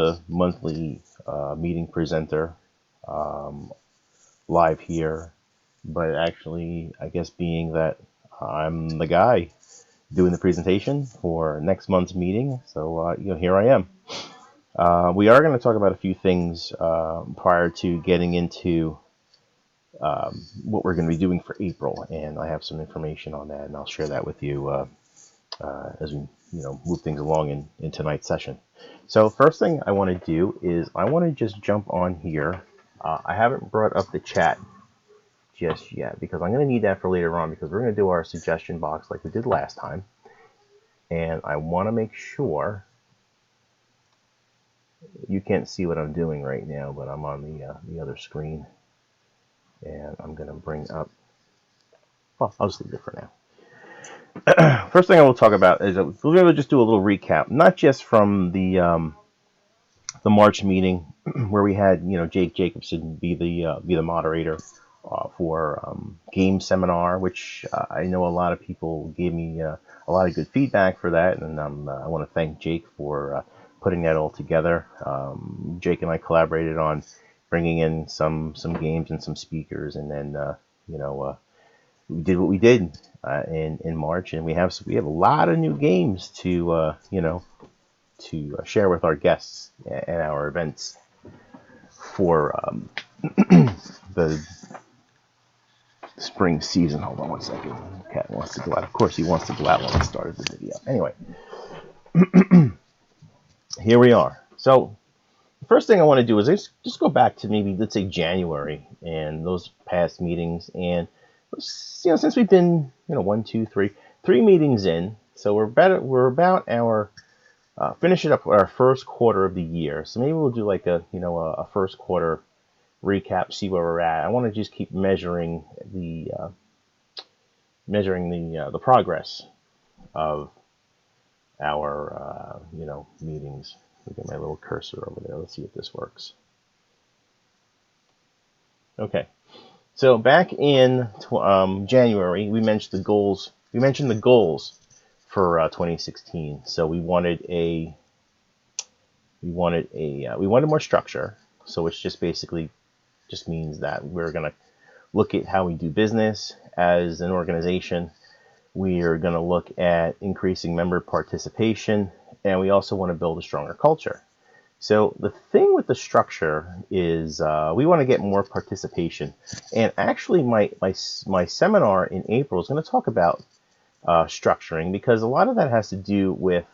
the monthly meeting presenter live here, but actually, I guess being that I'm the guy doing the presentation for next month's meeting, so here I am. We are going to talk about a few things prior to getting into what we're going to be doing for April, and I have some information on that, and I'll share that with you as we move things along in tonight's session. So first thing I want to do is I want to just jump on here. I haven't brought up the chat just yet because I'm going to need that for later on because we're going to do our suggestion box like we did last time, and I want to make sure you can't see what I'm doing right now, but I'm on the other screen, and I'm going to bring up. Well, I'll just leave it for now. First thing I will talk about is we're going to just do a little recap, not just from the March meeting where we had Jake Jacobson be the moderator for game seminar, which I know a lot of people gave me a lot of good feedback for that, and I want to thank Jake for putting that all together. Jake and I collaborated on bringing in some games and some speakers, and then we did what we did in March, and we have a lot of new games to share with our guests at our events for the spring season. Hold on one second. Cat wants to go out. Of course, he wants to go out when I started the video. Anyway, here we are. So the first thing I want to do is just go back to maybe, let's say, January and those past meetings. And since we've been three meetings in, so we're about our finishing up our first quarter of the year. So maybe we'll do like a first quarter recap, see where we're at. I want to just keep measuring the progress of our meetings. Look at my little cursor over there. Let's see if this works. Okay, so back in January, we mentioned the goals. We mentioned the goals for 2016. So we wanted more structure. So it's just basically just means that we're going to look at how we do business as an organization. We are going to look at increasing member participation, and we also want to build a stronger culture. So the thing with the structure is we want to get more participation. And actually, my seminar in April is going to talk about structuring, because a lot of that has to do with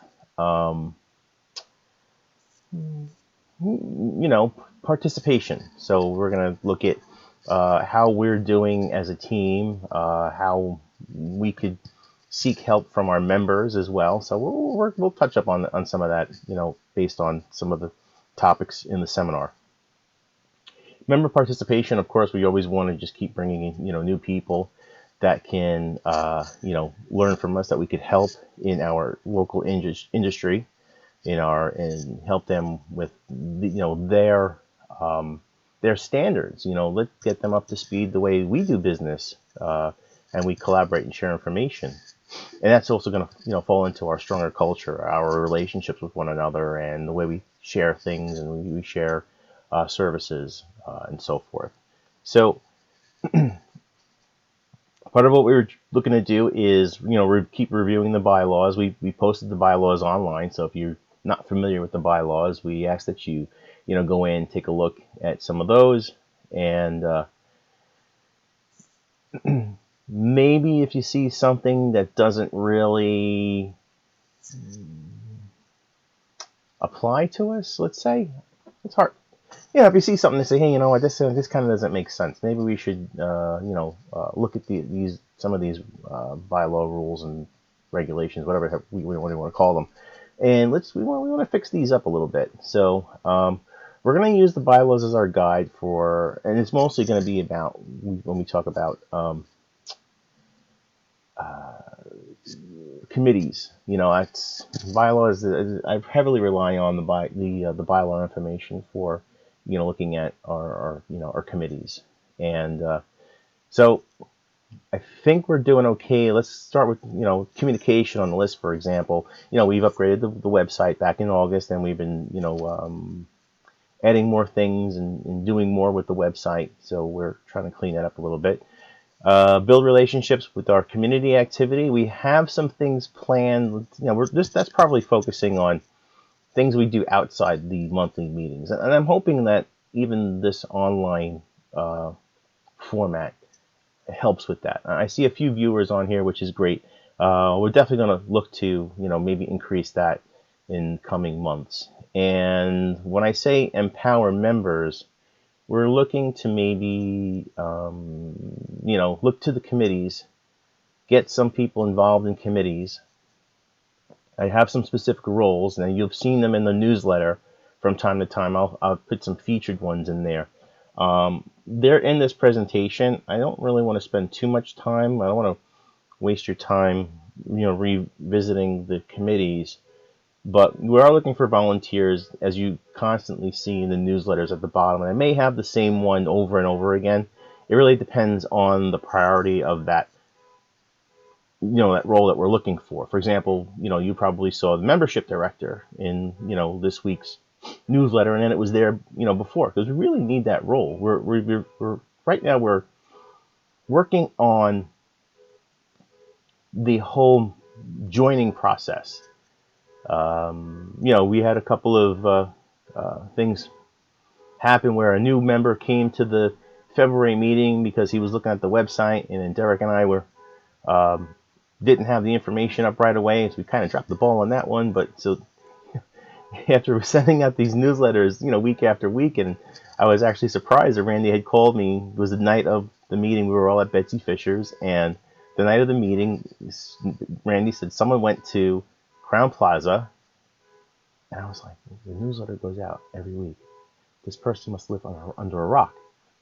participation. So we're going to look at how we're doing as a team, how we could seek help from our members as well. So we'll touch up on some of that, based on some of the topics in the seminar. Member participation, of course, we always want to just keep bringing in, new people that can, learn from us, that we could help in our local industry, and help them with, their standards. Let's get them up to speed the way we do business, and we collaborate and share information. And that's also going to, fall into our stronger culture, our relationships with one another, and the way we share things and we share services and so forth. So part of what we were looking to do is, keep reviewing the bylaws. We posted the bylaws online, so if you're not familiar with the bylaws, we ask that you, go in, take a look at some of those, and maybe if you see something that doesn't really apply to us, let's say, it's hard. If you see something to say, hey, you know what, this kind of doesn't make sense. Maybe we should, look at some of these bylaw rules and regulations, whatever we want to call them, and we want to fix these up a little bit. So we're going to use the bylaws as our guide and it's mostly going to be about when we talk about committees. Bylaws. I heavily rely on the bylaw information for looking at our committees. And so I think we're doing okay. Let's start with, communication on the list, for example. We've upgraded the website back in August, and we've been, adding more things and doing more with the website. So we're trying to clean that up a little bit. Build relationships with our community activity. We have some things planned. That's probably focusing on things we do outside the monthly meetings, and I'm hoping that even this online uh, format helps with that. I see a few viewers on here, which is great. We're definitely going to look to, maybe increase that in coming months. And when I say empower members, we're looking to maybe, look to the committees, get some people involved in committees. I have some specific roles, and you've seen them in the newsletter from time to time. I'll put some featured ones in there. They're in this presentation. I don't really want to spend too much time. I don't want to waste your time, revisiting the committees. But we are looking for volunteers, as you constantly see in the newsletters at the bottom. And I may have the same one over and over again. It really depends on the priority of that, that role that we're looking for. For example, you probably saw the membership director in, this week's newsletter, and then it was there, before, because we really need that role. We're right now we're working on the whole joining process. We had a couple of things happen where a new member came to the February meeting because he was looking at the website, and then Derek and I were didn't have the information up right away, so we kind of dropped the ball on that one. But so after sending out these newsletters, week after week, and I was actually surprised that Randy had called me. It was the night of the meeting. We were all at Betsy Fisher's, and the night of the meeting, Randy said someone went to Crown Plaza, and I was like, the newsletter goes out every week. This person must live under a rock.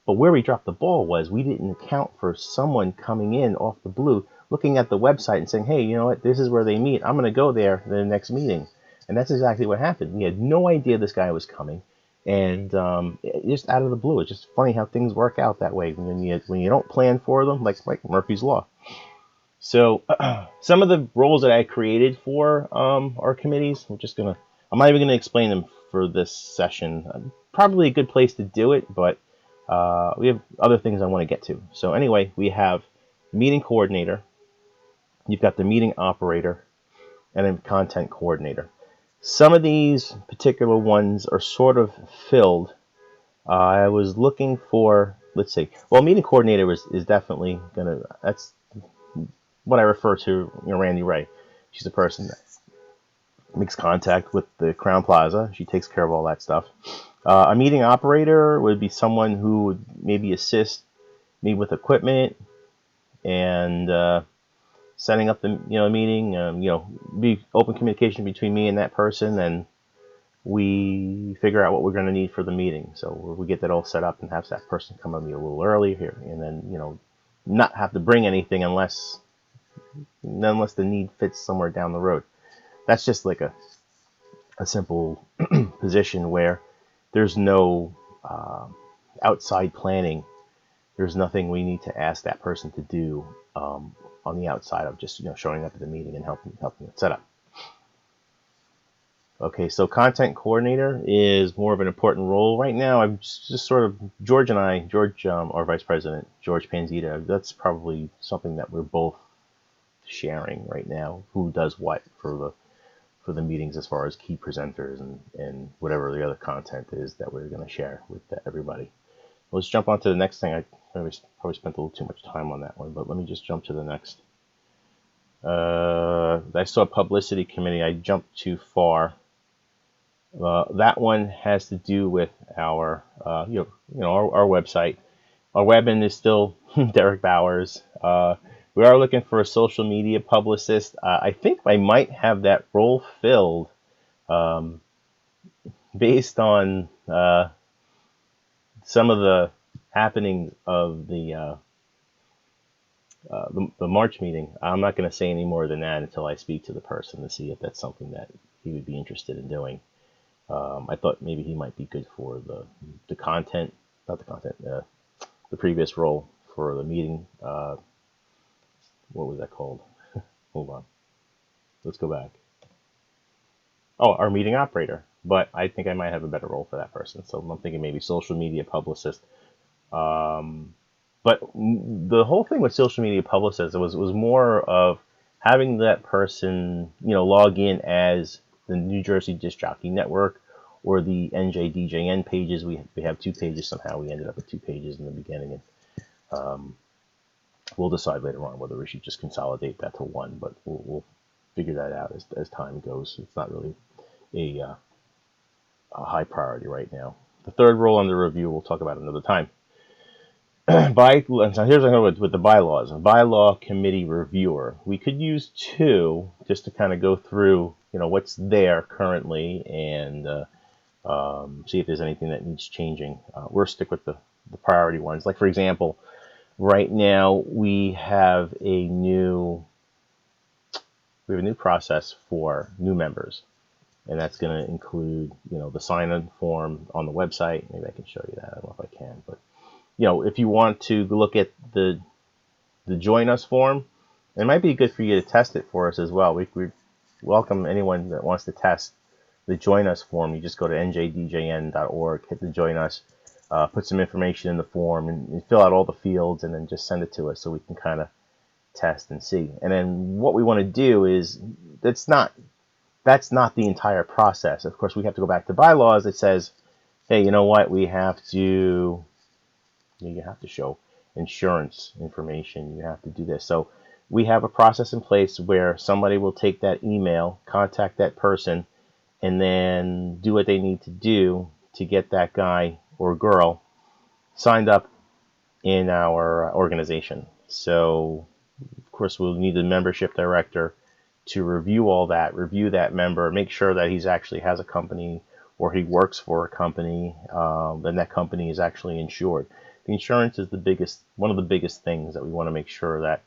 But where we dropped the ball was we didn't account for someone coming in off the blue, looking at the website and saying, hey, you know what, this is where they meet. I'm going to go there in the next meeting. And that's exactly what happened. We had no idea this guy was coming. And just out of the blue, it's just funny how things work out that way when you don't plan for them, like Murphy's Law. So some of the roles that I created for our committees, I'm not even going to explain them for this session. Probably a good place to do it, but we have other things I want to get to. So anyway, we have meeting coordinator, you've got the meeting operator, and then content coordinator. Some of these particular ones are sort of filled. I was looking for, let's see, well, meeting coordinator is definitely that's what I refer to, Randy Ray. She's the person that makes contact with the Crown Plaza. She takes care of all that stuff. A meeting operator would be someone who would maybe assist me with equipment and setting up the meeting. Be open communication between me and that person, and we figure out what we're going to need for the meeting. So we get that all set up and have that person come to me a little early here, and then not have to bring anything unless the need fits somewhere down the road. That's just like a simple position where there's no outside planning. There's nothing we need to ask that person to do on the outside of just showing up at the meeting and helping it set up. Okay, so content coordinator is more of an important role right now. I'm just sort of George, our vice president, George Panzita. That's probably something that we're both sharing right now. Who does what for the meetings as far as key presenters and whatever the other content is that we're going to share with everybody. Let's jump on to the next thing. I probably spent a little too much time on that one, but let me just jump to the next. I saw publicity committee. I jumped too far. That one has to do with our our website. Our webman is still Derek Bowers. We are looking for a social media publicist. I think I might have that role filled based on some of the happening of the March meeting. I'm not going to say any more than that until I speak to the person to see if that's something that he would be interested in doing. I thought maybe he might be good for the content, not the content, the previous role for the meeting what was that called? Hold on. Let's go back. Oh, our meeting operator. But I think I might have a better role for that person. So I'm thinking maybe social media publicist. Um, but the whole thing with social media publicist was more of having that person, log in as the New Jersey Disc Jockey Network or the NJDJN pages. We have two pages somehow. We ended up with two pages in the beginning, and we'll decide later on whether we should just consolidate that to one. But we'll figure that out as time goes. It's not really a high priority right now. The third role under review we'll talk about another time. So here's with the bylaws. A bylaw committee reviewer. We could use two just to kind of go through, what's there currently and see if there's anything that needs changing. We'll stick with the priority ones. Like for example, right now we have a new process for new members, and that's going to include, the sign-in form on the website. Maybe I can show you that. I don't know if I can, but if you want to look at the Join Us form, it might be good for you to test it for us as well. We welcome anyone that wants to test the Join Us form. You just go to njdjn.org, hit the Join Us, put some information in the form, and fill out all the fields, and then just send it to us so we can kind of test and see. And then what we want to do is, that's not the entire process. Of course, we have to go back to bylaws that says, hey, you know what, you have to show insurance information. You have to do this. So we have a process in place where somebody will take that email, contact that person, and then do what they need to do to get that guy or girl signed up in our organization. So, of course, we'll need the membership director to review all that, review that member, make sure that he's actually has a company or he works for a company, and that company is actually insured. The insurance is one of the biggest things that we want to make sure that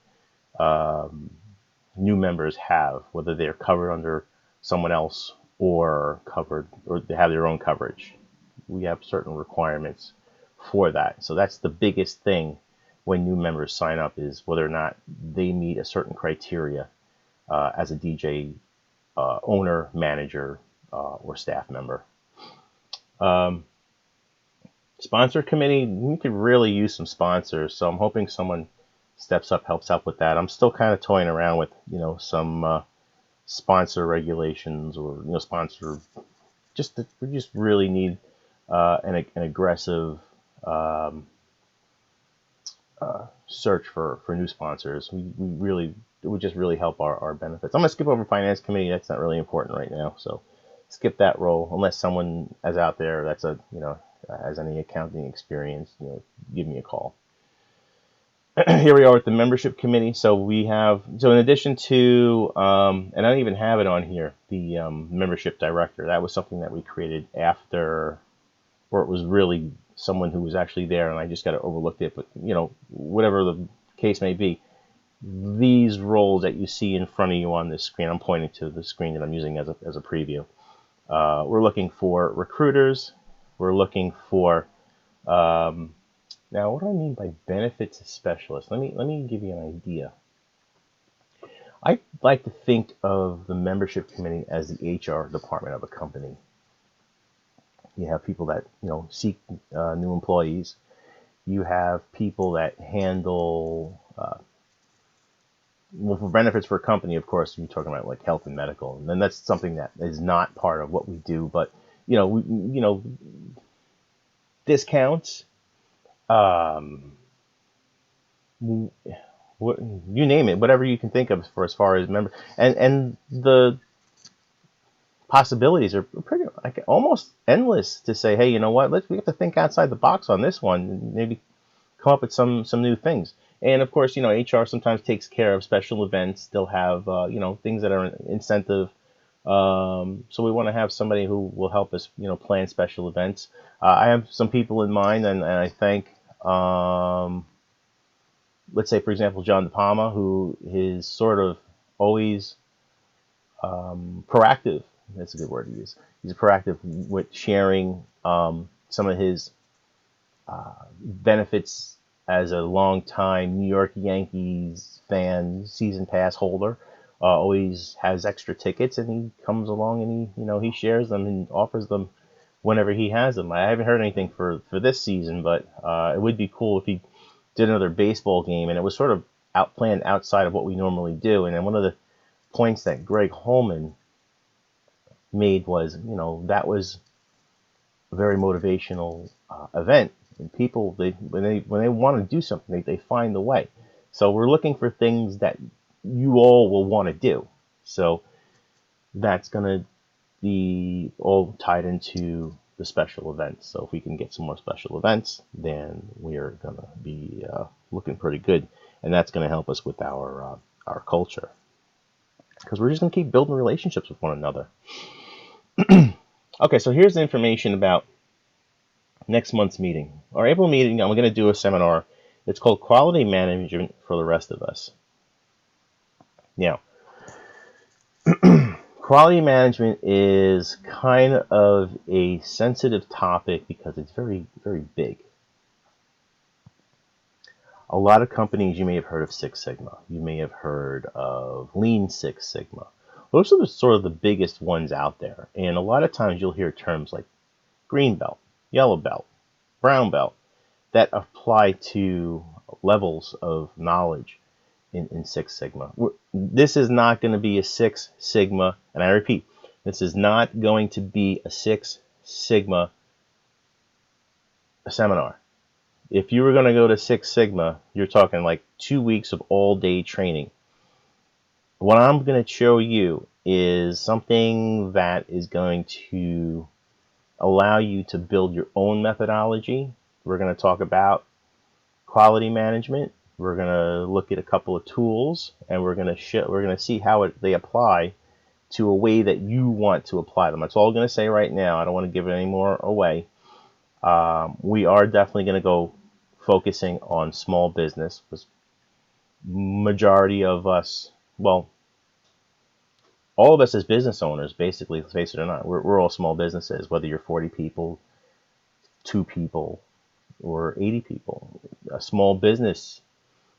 new members have, whether they're covered under someone else or they have their own coverage. We have certain requirements for that. So that's the biggest thing when new members sign up, is whether or not they meet a certain criteria as a DJ owner, manager, or staff member. Sponsor committee, we could really use some sponsors, so I'm hoping someone steps up, helps out with that. I'm still kind of toying around with, some sponsor regulations, or sponsor. We just really need an aggressive search for new sponsors. It would just really help our benefits. I'm gonna skip over finance committee. That's not really important right now, so skip that role unless someone is out there that's has any accounting experience. Give me a call. Here we are with the membership committee. So in addition to, and I don't even have it on here, the membership director. That was something that we created after, or it was really someone who was actually there, and I just got to overlooked it. But whatever the case may be, these roles that you see in front of you on this screen, I'm pointing to the screen that I'm using as a preview. We're looking for recruiters. We're looking for now, what do I mean by benefits specialist? Let me give you an idea. I like to think of the membership committee as the HR department of a company. You have people that seek new employees. You have people that handle for benefits for a company. Of course, you're talking about like health and medical, and then that's something that is not part of what we do. But discounts. You name it, whatever you can think of for as far as member, and the possibilities are pretty almost endless to say, hey, you know what? We have to think outside the box on this one, and maybe come up with some new things. And of course, HR sometimes takes care of special events. They'll have things that are incentive. So we want to have somebody who will help us plan special events. I have some people in mind, and I thank. Let's say, for example, John De Palma, who is sort of always proactive. That's a good word to use. He's proactive with sharing some of his benefits as a longtime New York Yankees fan, season pass holder, always has extra tickets, and he comes along and he shares them and offers them whenever he has them. I haven't heard anything for this season, but it would be cool if he did another baseball game, and it was sort of planned outside of what we normally do. And then one of the points that Greg Holman made was, that was a very motivational event. And people, when they want to do something, they find a way. So we're looking for things that you all will want to do. So that's going to be all tied into the special events. So if we can get some more special events, then we are going to be looking pretty good. And that's going to help us with our culture. Because we're just going to keep building relationships with one another. Okay, so here's the information about next month's meeting. Our April meeting, I'm going to do a seminar. It's called Quality Management for the Rest of Us. Now, quality management is kind of a sensitive topic because it's very, very big. A lot of companies, you may have heard of Six Sigma. You may have heard of Lean Six Sigma. Those are sort of the biggest ones out there. And a lot of times you'll hear terms like green belt, yellow belt, brown belt that apply to levels of knowledge in Six Sigma. This is not going to be a Six Sigma, and I repeat, this is not going to be a Six Sigma seminar. If you were going to go to Six Sigma, you're talking like 2 weeks of all-day training. What I'm going to show you is something that is going to allow you to build your own methodology. We're going to talk about quality management. We're going to look at a couple of tools, and we're going to see how they apply to a way that you want to apply them. That's all I'm going to say right now. I don't want to give it any more away. We are definitely going to go focusing on small business, because majority of us, well, all of us as business owners, basically, let's face it or not, we're all small businesses, whether you're 40 people, 2 people, or 80 people. A small business,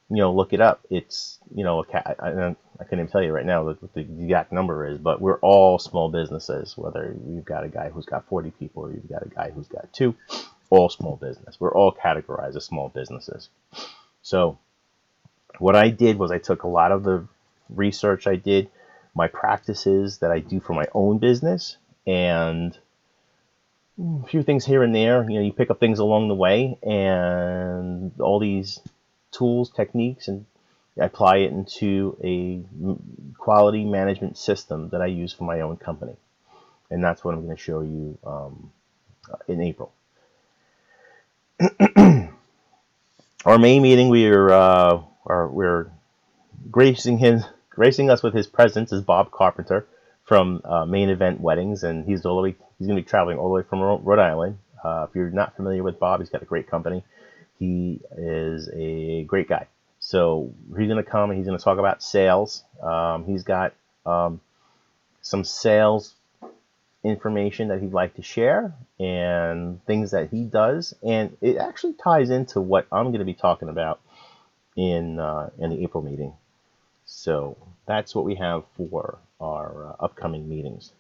look it up. It's, I couldn't even tell you right now what the exact number is, but we're all small businesses, whether you've got a guy who's got 40 people or you've got a guy who's got 2, all small business. We're all categorized as small businesses. So what I did was I took a lot of the research I did, my practices that I do for my own business, and a few things here and there. You pick up things along the way, and all these tools, techniques, and I apply it into a quality management system that I use for my own company. And that's what I'm going to show you in April. Our main meeting, we're gracing us with his presence is Bob Carpenter from Main Event Weddings, and he's going to be traveling all the way from Rhode Island. If you're not familiar with Bob, he's got a great company. He is a great guy. So he's going to come and he's going to talk about sales. He's got some sales information that he'd like to share and things that he does, and it actually ties into what I'm going to be talking about in the April meeting. So that's what we have for our upcoming meetings.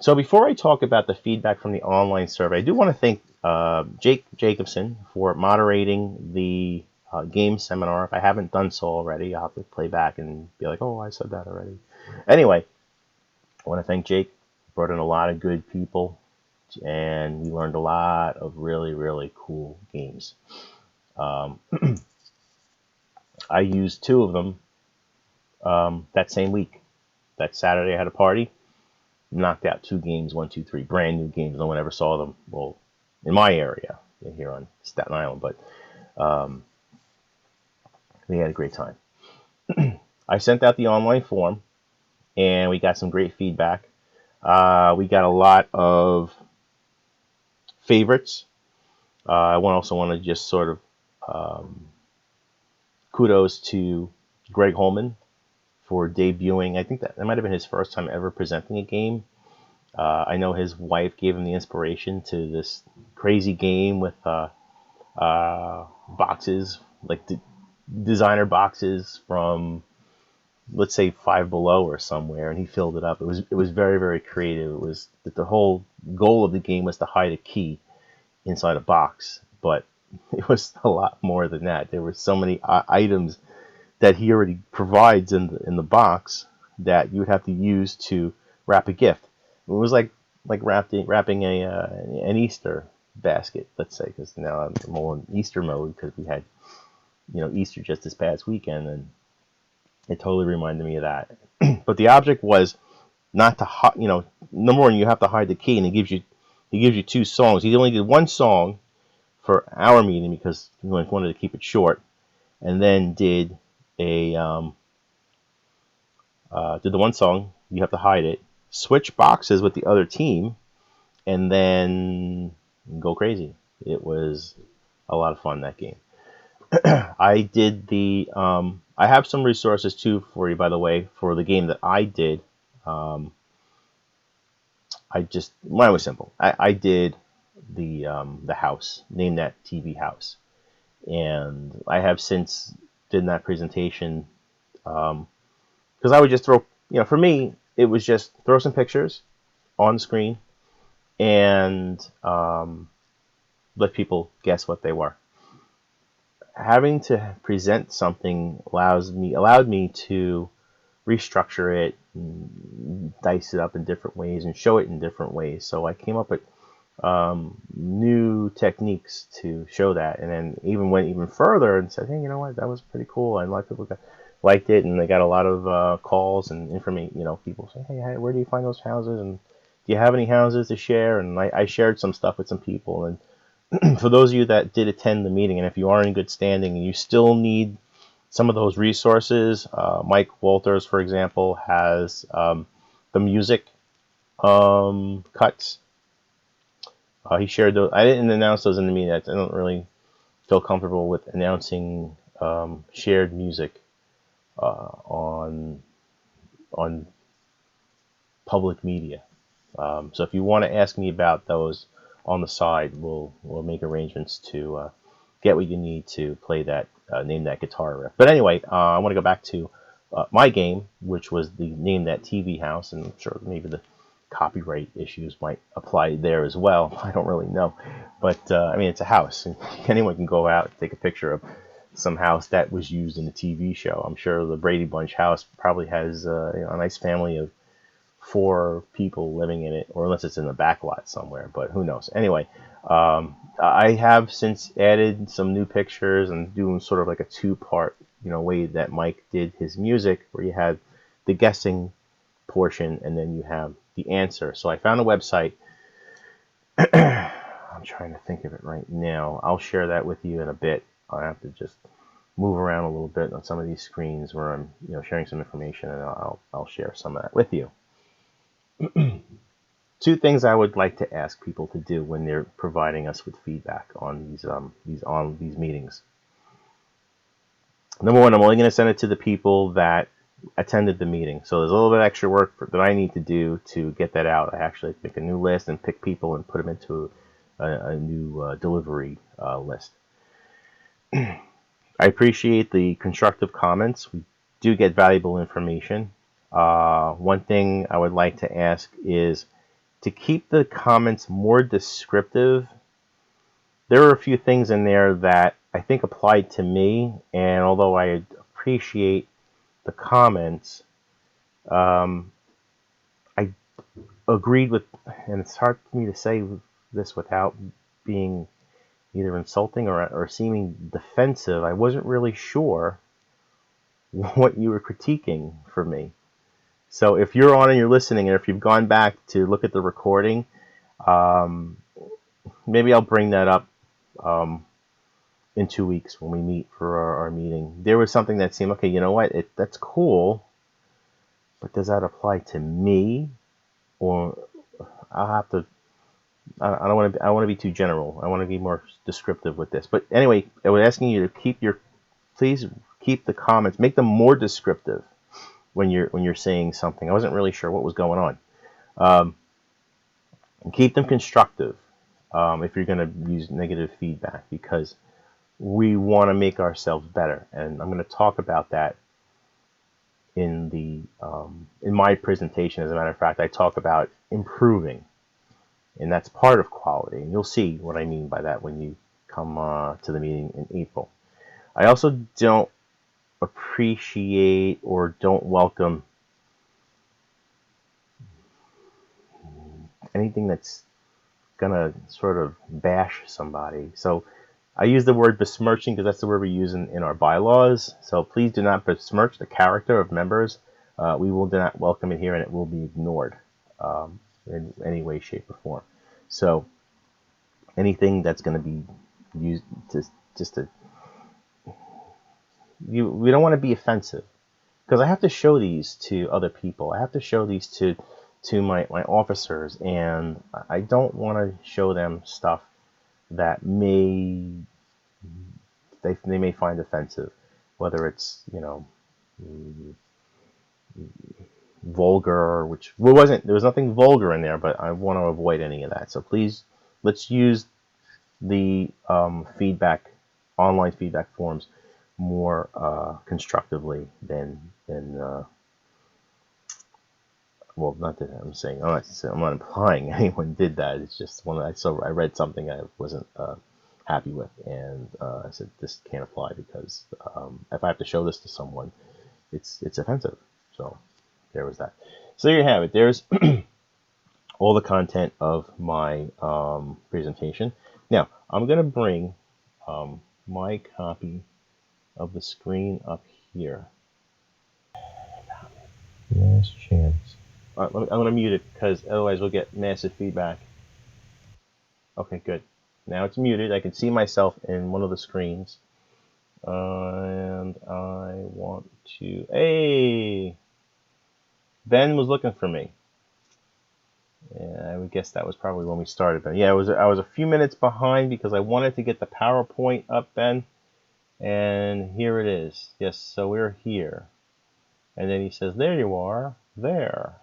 So before I talk about the feedback from the online survey, I do want to thank Jake Jacobson for moderating the game seminar. If I haven't done so already, I'll have to play back and be like, oh, I said that already. Anyway, I want to thank Jake. Brought in a lot of good people, and we learned a lot of really, really cool games. I used 2 of them that same week. That Saturday I had a party, knocked out 2 games, 1, 2, 3, brand new games. No one ever saw them. Well, in my area here on Staten Island, but we had a great time. I sent out the online form, and we got some great feedback. We got a lot of favorites. I also want to just sort of kudos to Greg Holman for debuting. I think that might have been his first time ever presenting a game. I know his wife gave him the inspiration to this crazy game with boxes, like designer boxes from, let's say, Five Below or somewhere, and he filled it up. It was very, very creative. It was that the whole goal of the game was to hide a key inside a box, but it was a lot more than that. There were so many items that he already provides in the box that you would have to use to wrap a gift. It was like wrapping an Easter basket, let's say, because now I'm all in Easter mode because we had Easter just this past weekend, and it totally reminded me of that. But the object was not to number one, you have to hide the key, and he gives you two songs. He only did one song for our meeting because he wanted to keep it short, and then a did the one song. You have to hide it, switch boxes with the other team, and then go crazy. It was a lot of fun, that game. I did the. I have some resources too for you, by the way, for the game that I did. Um, Mine was simple. I did the house, name that TV house, and I have since did that presentation because I would just throw. For me, it was just throw some pictures on screen and let people guess what they were. Having to present something allowed me to restructure it, dice it up in different ways, and show it in different ways. So I came up with new techniques to show that, and then even went even further and said, hey, you know what, that was pretty cool. And a lot of people liked it, and they got a lot of calls and information. People say, hey, where do you find those houses, and do you have any houses to share? And I shared some stuff with some people. And for those of you that did attend the meeting, and if you are in good standing and you still need some of those resources, Mike Walters, for example, has the music cuts. He shared those. I didn't announce those in the meeting. I don't really feel comfortable with announcing shared music on public media. So if you want to ask me about those on the side, we'll make arrangements to get what you need to play that, name that guitar riff. But anyway, I want to go back to my game, which was the name that TV house, and I'm sure maybe the copyright issues might apply there as well. I don't really know, but I mean, it's a house, and anyone can go out and take a picture of some house that was used in a TV show. I'm sure the Brady Bunch house probably has a nice family of 4 people living in it, or unless it's in the back lot somewhere, but who knows. Anyway, I have since added some new pictures and doing sort of like a 2-part, way that Mike did his music, where you had the guessing portion and then you have the answer. So I found a website. I'm trying to think of it right now. I'll share that with you in a bit. I have to just move around a little bit on some of these screens where I'm, sharing some information, and I'll share some of that with you. 2 things I would like to ask people to do when they're providing us with feedback on these meetings. Number one, I'm only going to send it to the people that attended the meeting. So there's a little bit of extra work that I need to do to get that out. I actually make a new list and pick people and put them into a new delivery list. I appreciate the constructive comments. We do get valuable information. One thing I would like to ask is to keep the comments more descriptive. There are a few things in there that I think applied to me, and although I appreciate the comments, I agreed with, and it's hard for me to say this without being either insulting or seeming defensive. I wasn't really sure what you were critiquing for me. So if you're on and you're listening, and if you've gone back to look at the recording, maybe I'll bring that up in 2 weeks when we meet for our meeting. There was something that seemed, okay, you know what, that's cool, but does that apply to me? Or I'll have to, I don't want to be too general. I want to be more descriptive with this. But anyway, I was asking you to please keep the comments, make them more descriptive when you're saying something. I wasn't really sure what was going on. And keep them constructive if you're going to use negative feedback, because we want to make ourselves better, and I'm going to talk about that in my presentation. As a matter of fact, I talk about improving, and that's part of quality. And you'll see what I mean by that when you come to the meeting in April. I also don't appreciate or don't welcome anything that's gonna sort of bash somebody. So I use the word besmirching because that's the word we use in our bylaws. So please do not besmirch the character of members. We will not welcome it here, and it will be ignored in any way, shape, or form. So anything that's going to be used to we don't want to be offensive, because I have to show these to other people. I have to show these to my officers, and I don't want to show them stuff that they may find offensive, whether it's vulgar, which wasn't, there was nothing vulgar in there, but I want to avoid any of that. So please, let's use the online feedback forms more constructively than well, not that I'm saying, I'm not implying anyone did that. It's just when I read something I wasn't happy with, and I said this can't apply because if I have to show this to someone, it's offensive. So there was that. So there you have it. There's all the content of my presentation. Now I'm gonna bring my copy of the screen up here. Last chance. I'm going to mute it because otherwise we'll get massive feedback. Okay, good. Now it's muted. I can see myself in one of the screens. And I want to... Hey! Ben was looking for me. Yeah, I would guess that was probably when we started, Ben. Yeah, I was a few minutes behind because I wanted to get the PowerPoint up, Ben. And here it is. Yes, so we're here. And then he says, there you are. There.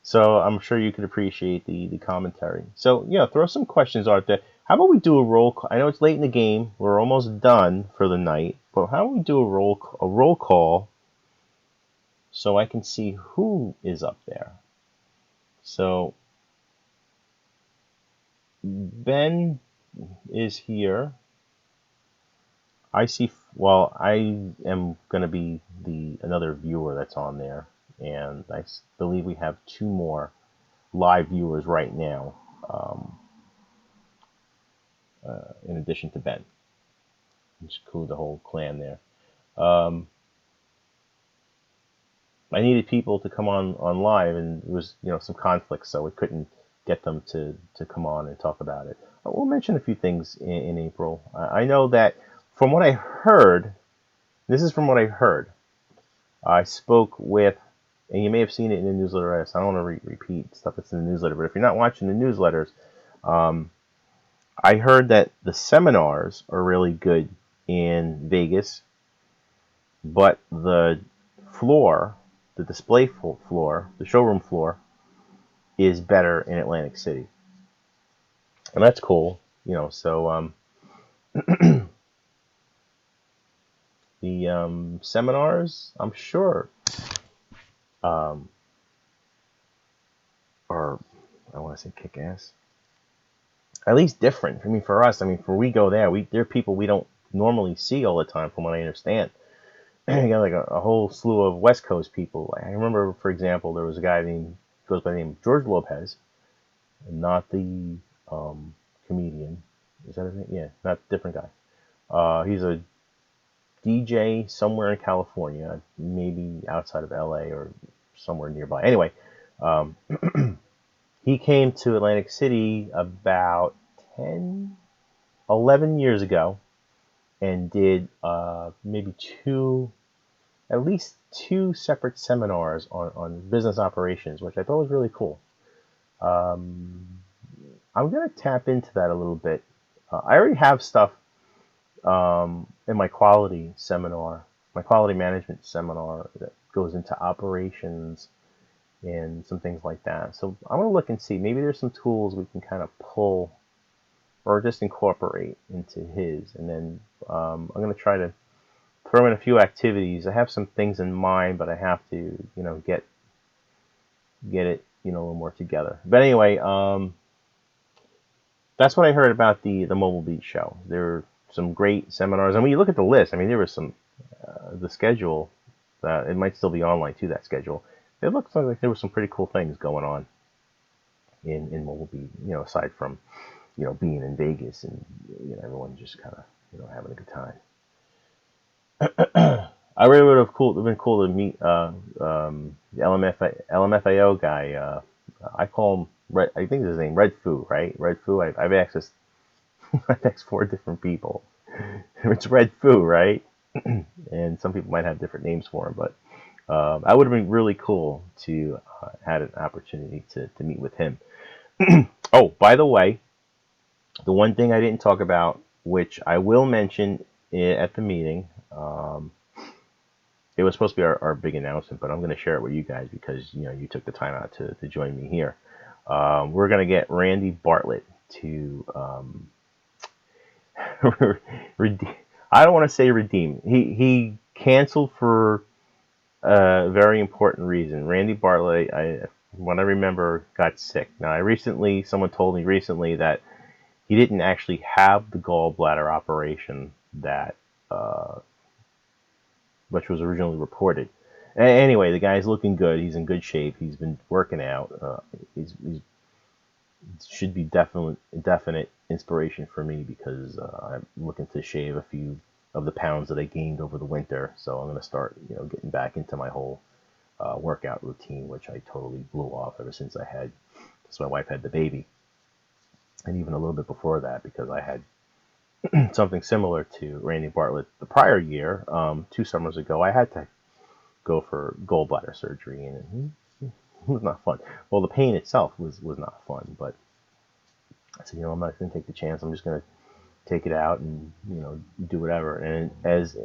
So I'm sure you could appreciate the commentary. So yeah, throw some questions out there. How about we do a roll call? I know it's late in the game. We're almost done for the night. But how about we do a roll call so I can see who is up there? So Ben is here. I see. Well, I am going to be another viewer that's on there, and I believe we have 2 more live viewers right now, in addition to Ben. Just include the whole clan there. I needed people to come on live, and there was some conflict, so we couldn't get them to come on and talk about it. We'll mention a few things in April. I know that from what I heard, this is from what I heard. I spoke with, and you may have seen it in the newsletter. So I don't want to repeat stuff that's in the newsletter, but if you're not watching the newsletters, I heard that the seminars are really good in Vegas, but the floor, the display floor, the showroom floor, is better in Atlantic City, and that's cool. So the seminars, I'm sure, are, I want to say, kick ass. At least different. I mean, for us, for we go there, there are people we don't normally see all the time, from what I understand. You got like a whole slew of West Coast people. I remember, for example, there was a guy goes by the name of George Lopez, not the comedian. Is that his name? Yeah, not different guy. He's a DJ somewhere in California, maybe outside of LA or somewhere nearby. Anyway, he came to Atlantic City about 10, 11 years ago and did maybe at least two separate seminars on business operations, which I thought was really cool. I'm going to tap into that a little bit. I already have stuff in my quality seminar, my quality management seminar, that goes into operations and some things like that. So I'm going to look and see. Maybe there's some tools we can kind of pull or just incorporate into his. And then I'm going to try to throw in a few activities. I have some things in mind, but I have to, get it, a little more together. But anyway, that's what I heard about the Mobile Beat show. There were some great seminars, and when you look at the list, I mean, there was some the schedule. It might still be online too. That schedule. It looks like there were some pretty cool things going on in Mobile Beat. Aside from being in Vegas and everyone just kind of having a good time. I really would have been cool to meet the LMFAO guy. I call him Red. I think his name Red Foo, right? Red Foo. I've accessed I've accessed 4 different people. It's Red Foo, right? And some people might have different names for him, but I would have been really cool to had an opportunity to meet with him. Oh, by the way, the one thing I didn't talk about, which I will mention at the meeting, it was supposed to be our big announcement, but I'm going to share it with you guys because you took the time out to join me here. We're going to get Randy Bartlett to I don't want to say redeem. He canceled for a very important reason. Randy Bartlett, when I remember, got sick. Now, someone told me recently that he didn't actually have the gallbladder operation that which was originally reported. Anyway, the guy's looking good. He's in good shape. He's been working out. He's should be definite inspiration for me because I'm looking to shave a few of the pounds that I gained over the winter. So I'm going to start, getting back into my whole workout routine, which I totally blew off ever since my wife had the baby, and even a little bit before that because I had something similar to Randy Bartlett the prior year. 2 summers ago, I had to go for gallbladder surgery, and it was not fun. Well, the pain itself was not fun, but I said, I'm not going to take the chance. I'm just going to take it out and do whatever. And as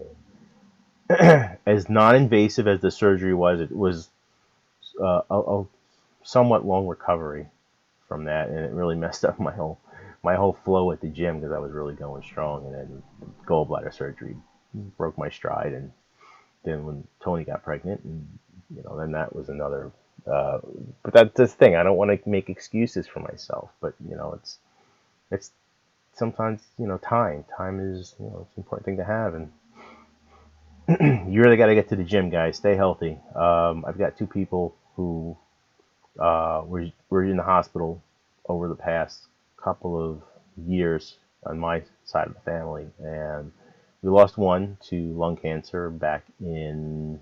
non-invasive as the surgery was, it was a somewhat long recovery from that, and it really messed up my whole flow at the gym because I was really going strong, and then gallbladder surgery broke my stride. And then when Tony got pregnant, and then that was another. But that's the thing. I don't want to make excuses for myself, but it's sometimes time is it's an important thing to have, and you really got to get to the gym, guys. Stay healthy. I've got 2 people who were in the hospital over the past couple of years on my side of the family, and we lost one to lung cancer back in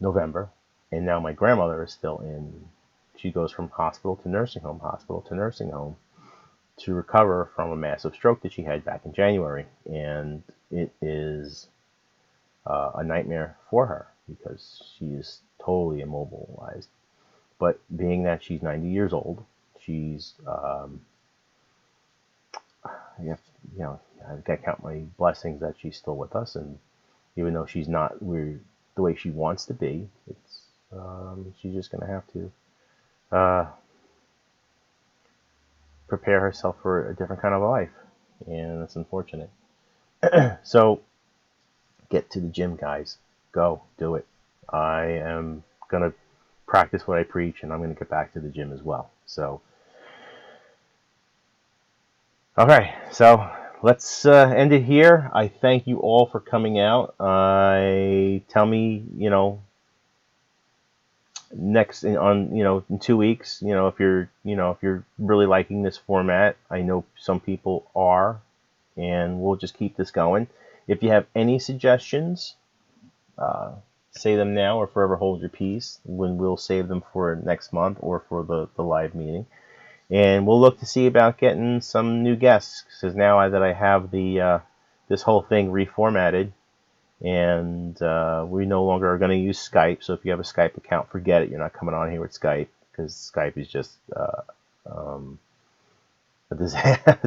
November, and now my grandmother is still in. She goes from hospital to nursing home to recover from a massive stroke that she had back in January, and it is a nightmare for her because she is totally immobilized. But being that she's 90 years old, she's I've got to count my blessings that she's still with us, and even though she's not the way she wants to be, it's she's just going to have to prepare herself for a different kind of life, and it's unfortunate. So get to the gym, guys. Go do it. I am going to practice what I preach, and I'm going to get back to the gym as well. So okay, so let's end it here. I thank you all for coming out. Tell me, next in 2 weeks, if you're really liking this format. I know some people are, and we'll just keep this going. If you have any suggestions, say them now or forever hold your peace. When we'll save them for next month or for the live meeting. And we'll look to see about getting some new guests, because now that I have this whole thing reformatted, and we no longer are going to use Skype. So if you have a Skype account, forget it. You're not coming on here with Skype, because Skype is just a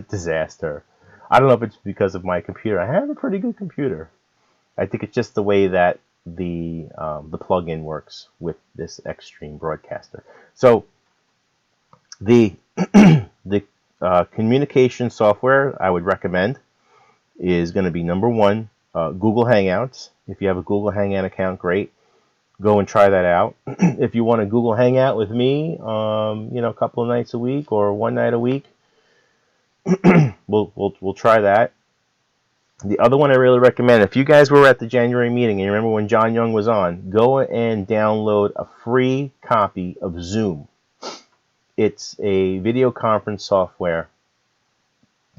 disaster. I don't know if it's because of my computer. I have a pretty good computer. I think it's just the way that the plugin works with this Xtreme Broadcaster. So the Communication software I would recommend is going to be number one, Google Hangouts. If you have a Google Hangout account, great. Go and try that out. If you want a Google Hangout with me, a couple of nights a week or one night a week, we'll try that. The other one I really recommend, if you guys were at the January meeting and you remember when John Young was on, go and download a free copy of Zoom. It's a video conference software.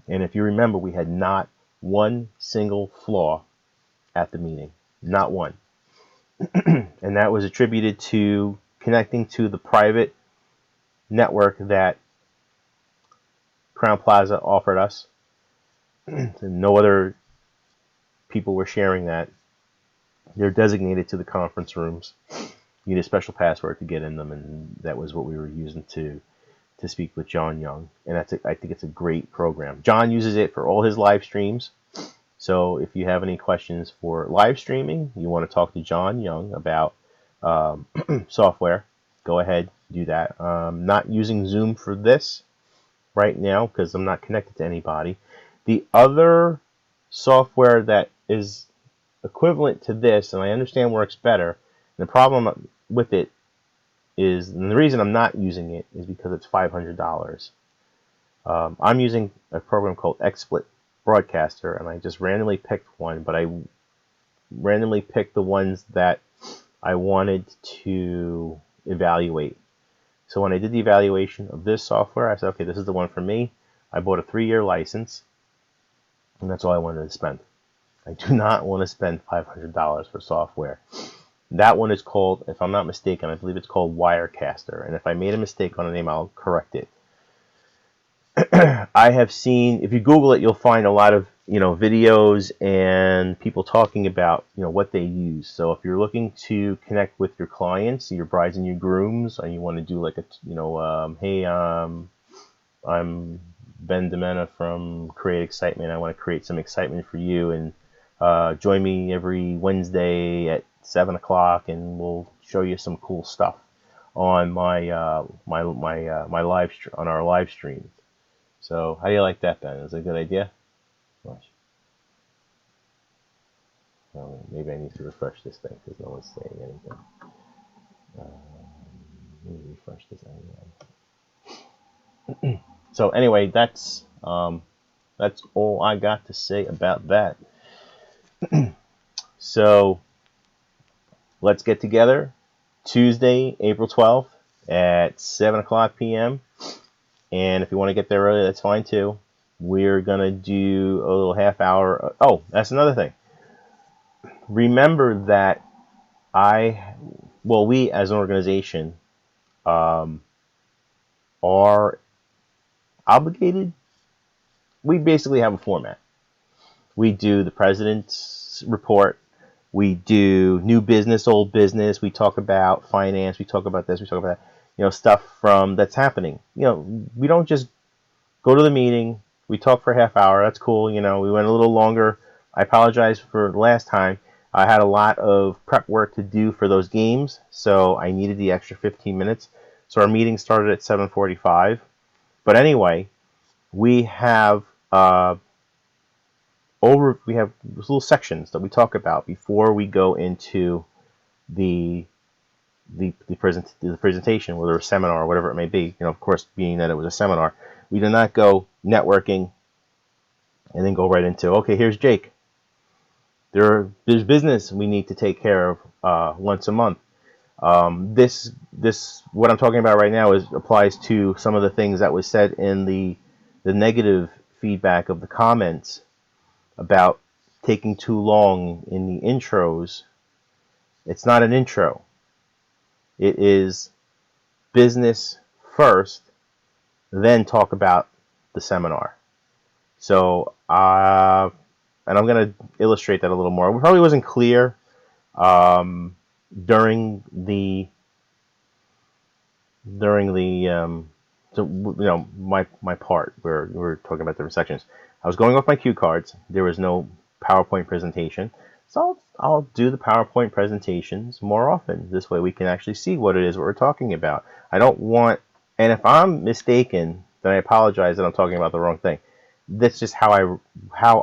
And if you remember, we had not one single flaw at the meeting. Not one. And that was attributed to connecting to the private network that Crown Plaza offered us. No other people were sharing that. They're designated to the conference rooms. You need a special password to get in them, and that was what we were using to speak with John Young. And I think it's a great program. John uses it for all his live streams. So if you have any questions for live streaming, you want to talk to John Young about software, go ahead, do that. Not using Zoom for this right now because I'm not connected to anybody. The other software that is equivalent to this, and I understand works better, the problem with it is, and the reason I'm not using it is because it's $500. I'm using a program called XSplit Broadcaster, and I just randomly picked one, but I randomly picked the ones that I wanted to evaluate. So when I did the evaluation of this software, I said, okay, this is the one for me. I bought a 3-year license, and that's all I wanted to spend. I do not want to spend $500 for software. That one is called, if I'm not mistaken, I believe it's called Wirecaster. And if I made a mistake on the name, I'll correct it. I have seen, if you Google it, you'll find a lot of videos and people talking about what they use. So if you're looking to connect with your clients, your brides and your grooms, and you want to do like hey, I'm Ben Demena from Create Excitement. I want to create some excitement for you, and join me every Wednesday at 7 o'clock, and we'll show you some cool stuff on my live on our live stream. So how do you like that, Ben? Is it a good idea? Watch. Oh, maybe I need to refresh this thing because no one's saying anything. Let me refresh this anyway. So anyway, that's all I got to say about that. So let's get together Tuesday, April 12th at 7 o'clock p.m. And if you want to get there early, that's fine too. We're going to do a little half hour. Oh, that's another thing. Remember that we as an organization are obligated. We basically have a format. We do the president's report. We do new business, old business. We talk about finance. We talk about this. We talk about that. Stuff that's happening. We don't just go to the meeting. We talk for a half hour. That's cool. We went a little longer. I apologize for the last time. I had a lot of prep work to do for those games, so I needed the extra 15 minutes. So our meeting started at 7:45. But anyway, we have little sections that we talk about before we go into the presentation, whether a seminar or whatever it may be. Of course, being that it was a seminar, we did not go networking and then go right into, okay, here's Jake. There's business we need to take care of once a month. This what I'm talking about right now applies to some of the things that was said in the negative feedback of the comments about taking too long in the intros. It's not an intro. It is business first, then talk about the seminar. So, and I'm going to illustrate that a little more. It probably wasn't clear during the my part where we were talking about different sections. I was going off my cue cards. There was no PowerPoint presentation. So I'll do the PowerPoint presentations more often. This way we can actually see what it is we're talking about. I don't want, and if I'm mistaken, then I apologize that I'm talking about the wrong thing. That's just how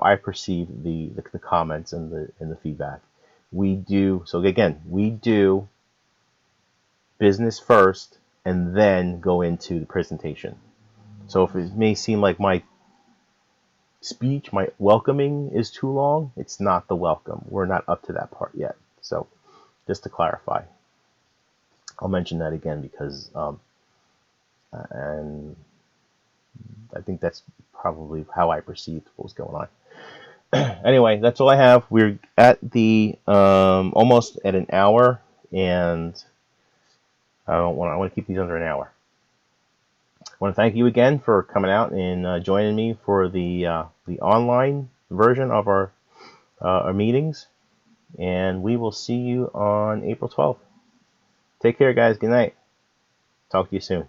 I perceive the comments and the feedback. We do so again. We do business first and then go into the presentation. So if it may seem like my speech, my welcoming is too long, it's not the welcome. We're not up to that part yet. So just to clarify, I'll mention that again because and I think that's probably how I perceived what was going on. Anyway, that's all I have. We're at the almost at an hour, and I want to keep these under an hour. I want to thank you again for coming out and joining me for the online version of our meetings, and we will see you on April 12th. Take care, guys. Good night. Talk to you soon.